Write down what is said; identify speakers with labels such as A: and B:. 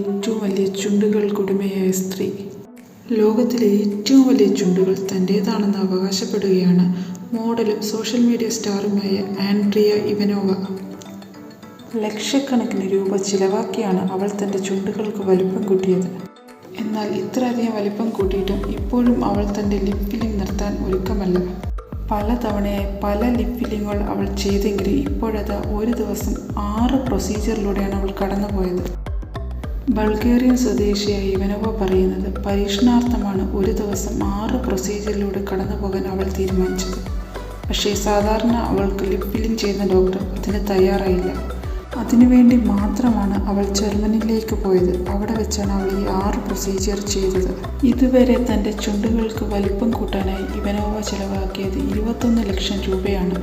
A: ഏറ്റവും വലിയ ചുണ്ടുകൾക്കുടമയായ സ്ത്രീ. ലോകത്തിലെ ഏറ്റവും വലിയ ചുണ്ടുകൾ തൻ്റേതാണെന്ന് അവകാശപ്പെടുകയാണ് മോഡലും സോഷ്യൽ മീഡിയ സ്റ്റാറുമായ ആൻഡ്രിയ ഇവനോവ. ലക്ഷക്കണക്കിന് രൂപ ചിലവാക്കിയാണ് അവൾ തൻ്റെ ചുണ്ടുകൾക്ക് വലിപ്പം കൂട്ടിയത്. എന്നാൽ ഇത്രയധികം വലിപ്പം കൂട്ടിയിട്ടും ഇപ്പോഴും അവൾ തൻ്റെ ലിപ് ഫില്ലിംഗ് നിർത്താൻ ഒരുക്കമല്ല. പല തവണയായി പല ലിപ് ഫില്ലിങ്ങുകൾ അവൾ ചെയ്തെങ്കിലും ഇപ്പോഴത് ഒരു ദിവസം 6 പ്രൊസീജിയറിലൂടെയാണ് അവൾ കടന്നുപോയത്. ബൾഗേറിയൻ സ്വദേശിയായ ഇവനോവ പറയുന്നത് പരീക്ഷണാർത്ഥമാണ് ഒരു ദിവസം 6 പ്രൊസീജിയറിലൂടെ കടന്നുപോകാൻ അവൾ തീരുമാനിച്ചത്. പക്ഷേ സാധാരണ അവൾക്ക് ലിപ് ഫില്ലിംഗ് ചെയ്യുന്ന ഡോക്ടർ അതിന് തയ്യാറായില്ല. അതിനുവേണ്ടി മാത്രമാണ് അവൾ ജർമ്മനിയിലേക്ക് പോയത്. അവിടെ വെച്ചാണ് അവൾ ഈ 6 പ്രൊസീജിയർ ചെയ്തത്. ഇതുവരെ തൻ്റെ ചുണ്ടുകൾക്ക് വലിപ്പം കൂട്ടാനായി ഇവനോവ ചിലവാക്കിയത് 21 ലക്ഷം രൂപയാണ്.